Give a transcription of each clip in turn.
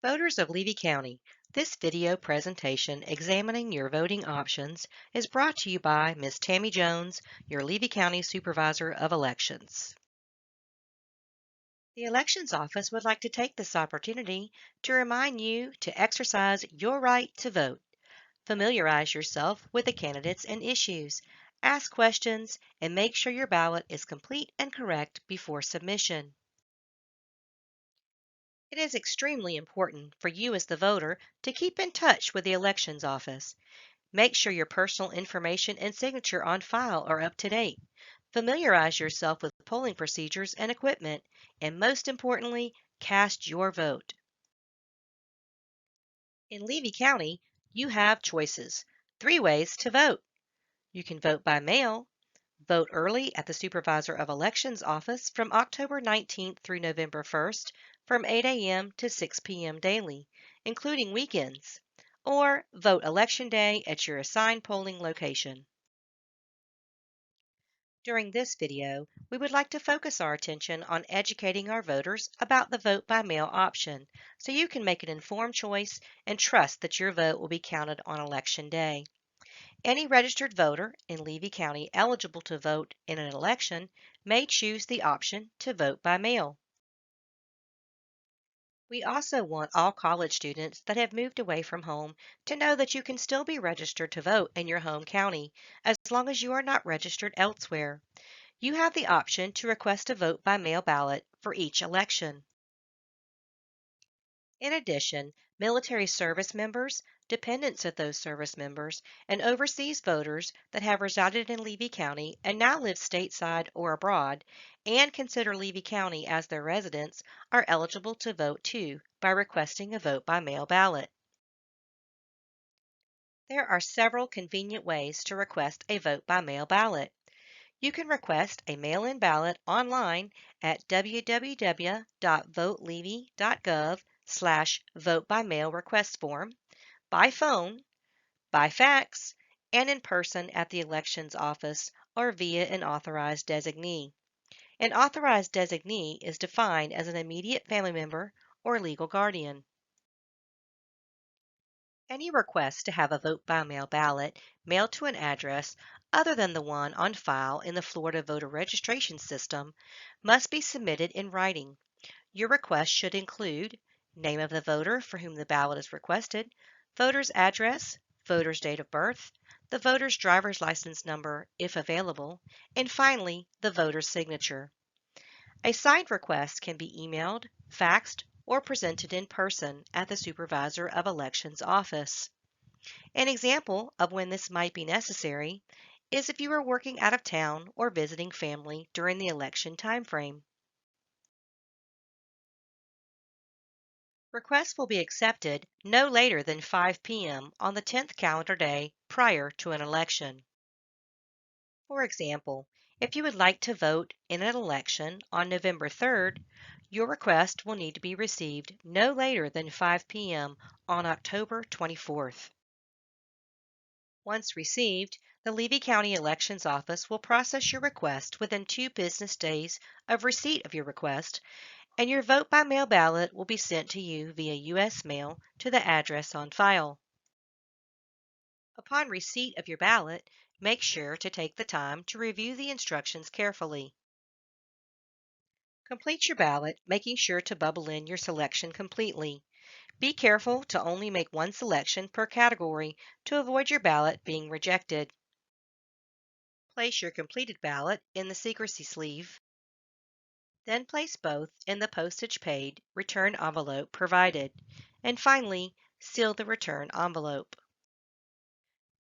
Voters of Levy County, this video presentation examining your voting options is brought to you by Ms. Tammy Jones, your Levy County Supervisor of Elections. The Elections Office would like to take this opportunity to remind you to exercise your right to vote. Familiarize yourself with the candidates and issues, ask questions, and make sure your ballot is complete and correct before submission. It is extremely important for you as the voter to keep in touch with the Elections Office. Make sure your personal information and signature on file are up to date. Familiarize yourself with polling procedures and equipment, and most importantly, cast your vote. In Levy County, you have choices. 3 ways to vote. You can vote by mail, vote early at the Supervisor of Elections office from October 19th through November 1st from 8 a.m. to 6 p.m. daily, including weekends, or vote Election Day at your assigned polling location. During this video, we would like to focus our attention on educating our voters about the vote by mail option so you can make an informed choice and trust that your vote will be counted on Election Day. Any registered voter in Levy County eligible to vote in an election may choose the option to vote by mail. We also want all college students that have moved away from home to know that you can still be registered to vote in your home county as long as you are not registered elsewhere. You have the option to request a vote by mail ballot for each election. In addition, military service members, dependents of those service members, and overseas voters that have resided in Levy County and now live stateside or abroad and consider Levy County as their residence are eligible to vote too by requesting a vote by mail ballot. There are several convenient ways to request a vote by mail ballot. You can request a mail-in ballot online at www.votelevy.gov/vote-by-mail request form, by phone, by fax, and in person at the elections office or via an authorized designee. An authorized designee is defined as an immediate family member or legal guardian. Any request to have a vote-by-mail ballot mailed to an address other than the one on file in the Florida voter registration system must be submitted in writing. Your request should include name of the voter for whom the ballot is requested, voter's address, voter's date of birth, the voter's driver's license number if available, and finally, the voter's signature. A signed request can be emailed, faxed, or presented in person at the Supervisor of Elections office. An example of when this might be necessary is if you are working out of town or visiting family during the election timeframe. Requests will be accepted no later than 5 p.m. on the 10th calendar day prior to an election. For example, if you would like to vote in an election on November 3rd, your request will need to be received no later than 5 p.m. on October 24th. Once received, the Levy County Elections Office will process your request within 2 business days of receipt of your request, and your vote-by-mail ballot will be sent to you via U.S. mail to the address on file. Upon receipt of your ballot, make sure to take the time to review the instructions carefully. Complete your ballot, making sure to bubble in your selection completely. Be careful to only make one selection per category to avoid your ballot being rejected. Place your completed ballot in the secrecy sleeve. Then place both in the postage-paid return envelope provided. And finally, seal the return envelope.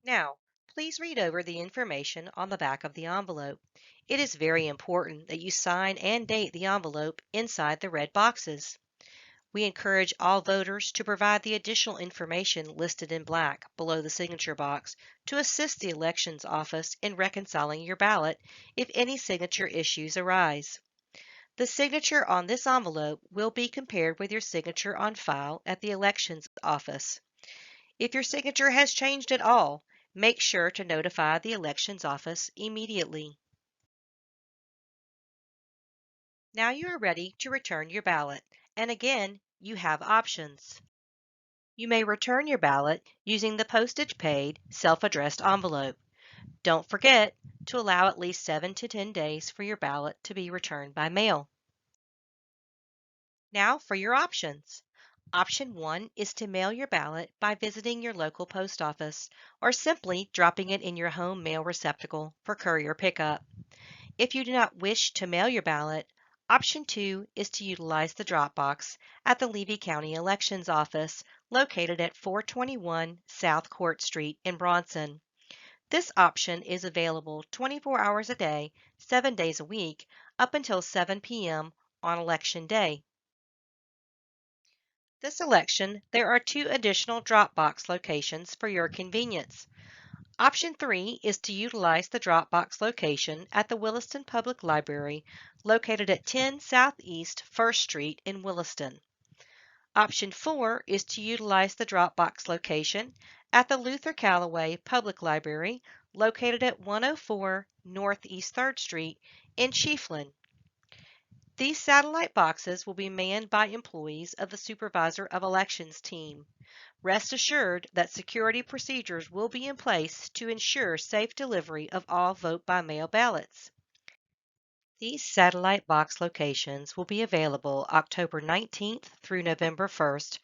Now, please read over the information on the back of the envelope. It is very important that you sign and date the envelope inside the red boxes. We encourage all voters to provide the additional information listed in black below the signature box to assist the Elections Office in reconciling your ballot if any signature issues arise. The signature on this envelope will be compared with your signature on file at the Elections Office. If your signature has changed at all, make sure to notify the Elections Office immediately. Now you are ready to return your ballot, and again, you have options. You may return your ballot using the postage paid self-addressed envelope. Don't forget to allow at least 7 to 10 days for your ballot to be returned by mail. Now for your options. Option 1 is to mail your ballot by visiting your local post office or simply dropping it in your home mail receptacle for courier pickup. If you do not wish to mail your ballot, option 2 is to utilize the drop box at the Levy County Elections Office located at 421 South Court Street in Bronson. This option is available 24 hours a day, 7 days a week, up until 7 p.m. on Election Day. This election, there are 2 additional drop box locations for your convenience. Option 3 is to utilize the drop box location at the Williston Public Library located at 10 Southeast 1st Street in Williston. Option 4 is to utilize the drop box location at the Luther Callaway Public Library located at 104 Northeast 3rd Street in Chiefland. These satellite boxes will be manned by employees of the Supervisor of Elections team. Rest assured that security procedures will be in place to ensure safe delivery of all vote-by-mail ballots. These satellite box locations will be available October 19th through November 1st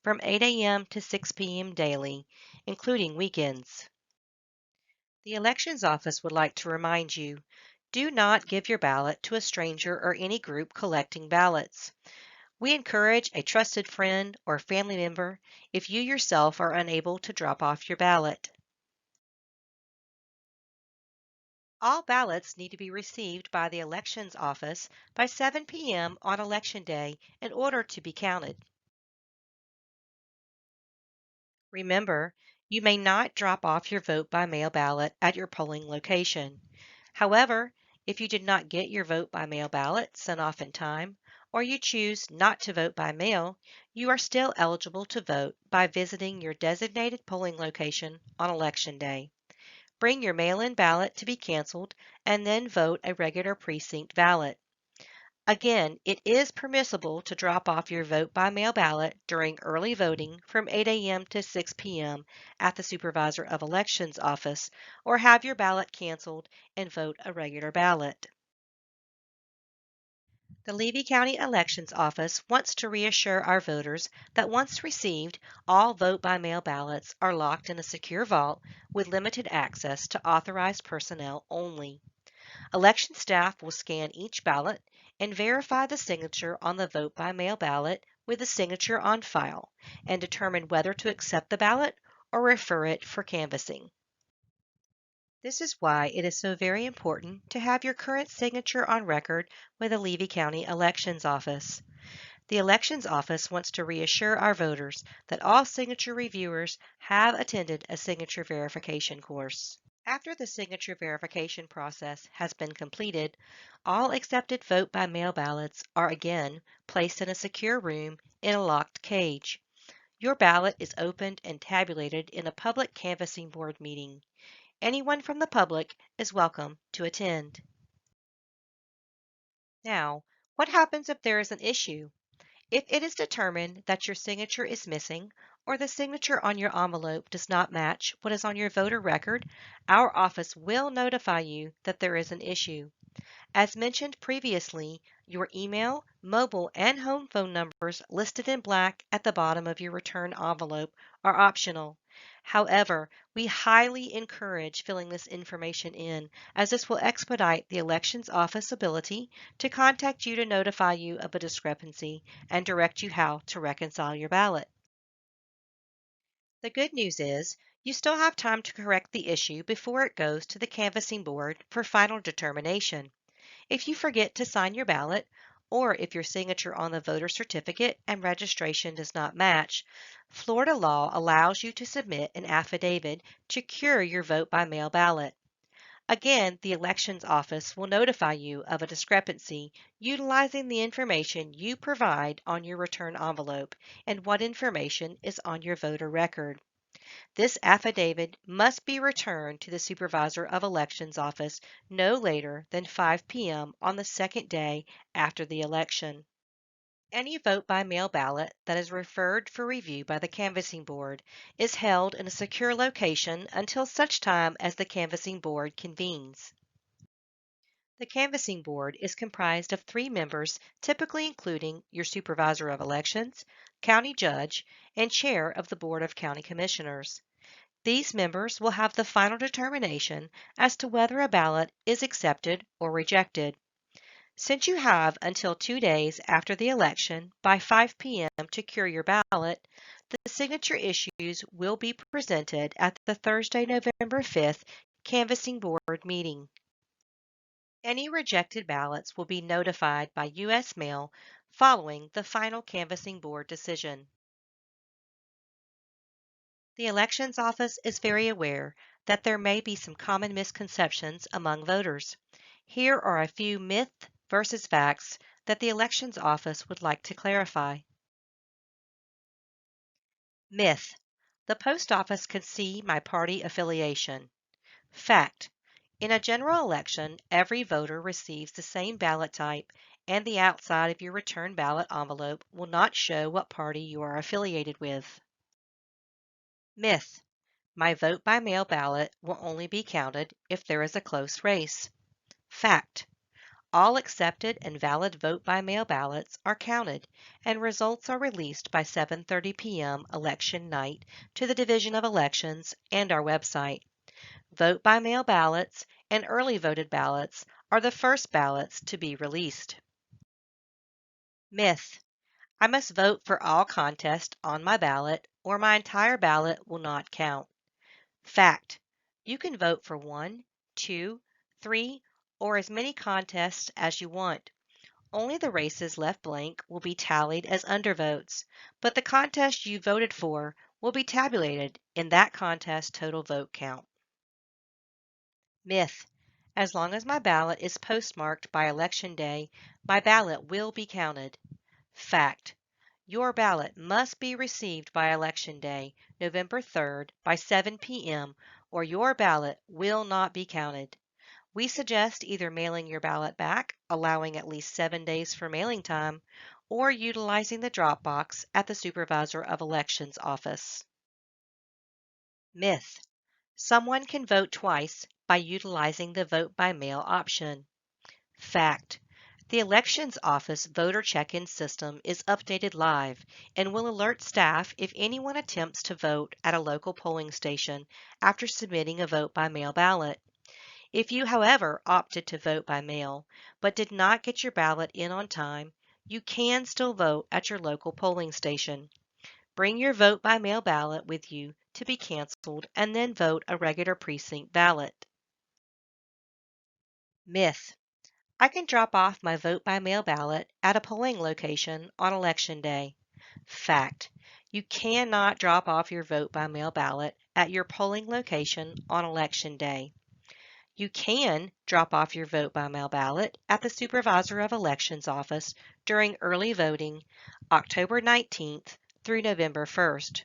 from 8 a.m. to 6 p.m. daily, including weekends. The Elections Office would like to remind you, do not give your ballot to a stranger or any group collecting ballots. We encourage a trusted friend or family member if you yourself are unable to drop off your ballot. All ballots need to be received by the Elections Office by 7 p.m. on Election Day in order to be counted. Remember, you may not drop off your vote by mail ballot at your polling location. However, if you did not get your vote by mail ballot sent off in time, or you choose not to vote by mail, you are still eligible to vote by visiting your designated polling location on Election Day. Bring your mail-in ballot to be canceled and then vote a regular precinct ballot. Again, it is permissible to drop off your vote by mail ballot during early voting from 8 a.m. to 6 p.m. at the Supervisor of Elections office or have your ballot canceled and vote a regular ballot. The Levy County Elections Office wants to reassure our voters that once received, all vote-by-mail ballots are locked in a secure vault with limited access to authorized personnel only. Election staff will scan each ballot and verify the signature on the vote-by-mail ballot with the signature on file and determine whether to accept the ballot or refer it for canvassing. This is why it is so very important to have your current signature on record with the Levy County Elections Office. The Elections Office wants to reassure our voters that all signature reviewers have attended a signature verification course. After the signature verification process has been completed, all accepted vote-by-mail ballots are again placed in a secure room in a locked cage. Your ballot is opened and tabulated in a public canvassing board meeting. Anyone from the public is welcome to attend. Now, what happens if there is an issue? If it is determined that your signature is missing or the signature on your envelope does not match what is on your voter record, our office will notify you that there is an issue. As mentioned previously, your email, mobile, and home phone numbers listed in black at the bottom of your return envelope are optional. However, we highly encourage filling this information in as this will expedite the Elections Office ability to contact you to notify you of a discrepancy and direct you how to reconcile your ballot. The good news is you still have time to correct the issue before it goes to the canvassing board for final determination. If you forget to sign your ballot, or if your signature on the voter certificate and registration does not match, Florida law allows you to submit an affidavit to cure your vote-by-mail ballot. Again, the Elections Office will notify you of a discrepancy utilizing the information you provide on your return envelope and what information is on your voter record. This affidavit must be returned to the Supervisor of Elections office no later than 5 p.m. on the second day after the election. Any vote by mail ballot that is referred for review by the canvassing board is held in a secure location until such time as the canvassing board convenes. The canvassing board is comprised of 3 members, typically including your supervisor of elections, county judge, and chair of the Board of County Commissioners. These members will have the final determination as to whether a ballot is accepted or rejected. Since you have until 2 days after the election by 5 p.m. to cure your ballot, the signature issues will be presented at the Thursday, November 5th canvassing board meeting. Any rejected ballots will be notified by U.S. mail following the final canvassing board decision. The Elections Office is very aware that there may be some common misconceptions among voters. Here are a few myth versus facts that the Elections Office would like to clarify. Myth: the post office can see my party affiliation. Fact: in a general election, every voter receives the same ballot type, and the outside of your return ballot envelope will not show what party you are affiliated with. Myth: my vote by mail ballot will only be counted if there is a close race. Fact: all accepted and valid vote by mail ballots are counted, and results are released by 7:30 p.m. election night to the Division of Elections and our website. Vote by mail ballots and early voted ballots are the first ballots to be released. Myth: I must vote for all contests on my ballot or my entire ballot will not count. Fact: you can vote for 1, 2, 3, or as many contests as you want. Only the races left blank will be tallied as undervotes, but the contest you voted for will be tabulated in that contest total vote count. Myth: as long as my ballot is postmarked by Election Day, my ballot will be counted. Fact: your ballot must be received by Election Day, November 3rd by 7 p.m. or your ballot will not be counted. We suggest either mailing your ballot back, allowing at least 7 days for mailing time, or utilizing the drop box at the Supervisor of Elections office. Myth: someone can vote twice by utilizing the vote by mail option. Fact: the Elections Office voter check-in system is updated live and will alert staff if anyone attempts to vote at a local polling station after submitting a vote by mail ballot. If you, however, opted to vote by mail but did not get your ballot in on time, you can still vote at your local polling station. Bring your vote by mail ballot with you to be canceled and then vote a regular precinct ballot. Myth: I can drop off my vote by mail ballot at a polling location on Election Day. Fact: you cannot drop off your vote by mail ballot at your polling location on Election Day. You can drop off your vote by mail ballot at the Supervisor of Elections office during early voting, October 19th through November 1st.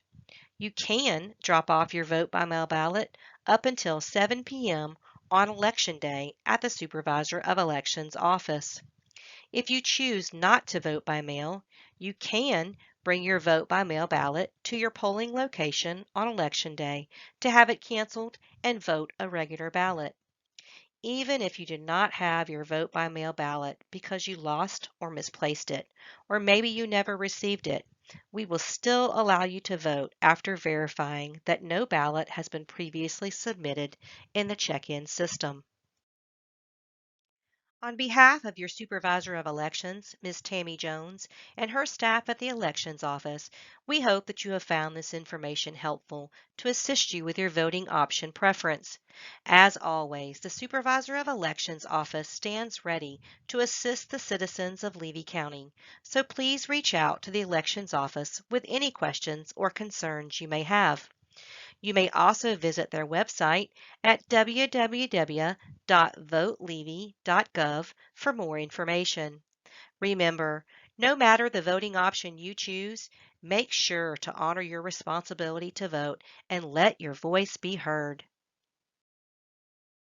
You can drop off your vote by mail ballot up until 7 p.m. on Election Day at the Supervisor of Elections office. If you choose not to vote by mail, you can bring your vote by mail ballot to your polling location on Election Day to have it canceled and vote a regular ballot. Even if you did not have your vote by mail ballot because you lost or misplaced it, or maybe you never received it, we will still allow you to vote after verifying that no ballot has been previously submitted in the check-in system. On behalf of your Supervisor of Elections, Ms. Tammy Jones, and her staff at the Elections Office, we hope that you have found this information helpful to assist you with your voting option preference. As always, the Supervisor of Elections Office stands ready to assist the citizens of Levy County, so please reach out to the Elections Office with any questions or concerns you may have. You may also visit their website at www.votelevy.gov for more information. Remember, no matter the voting option you choose, make sure to honor your responsibility to vote and let your voice be heard.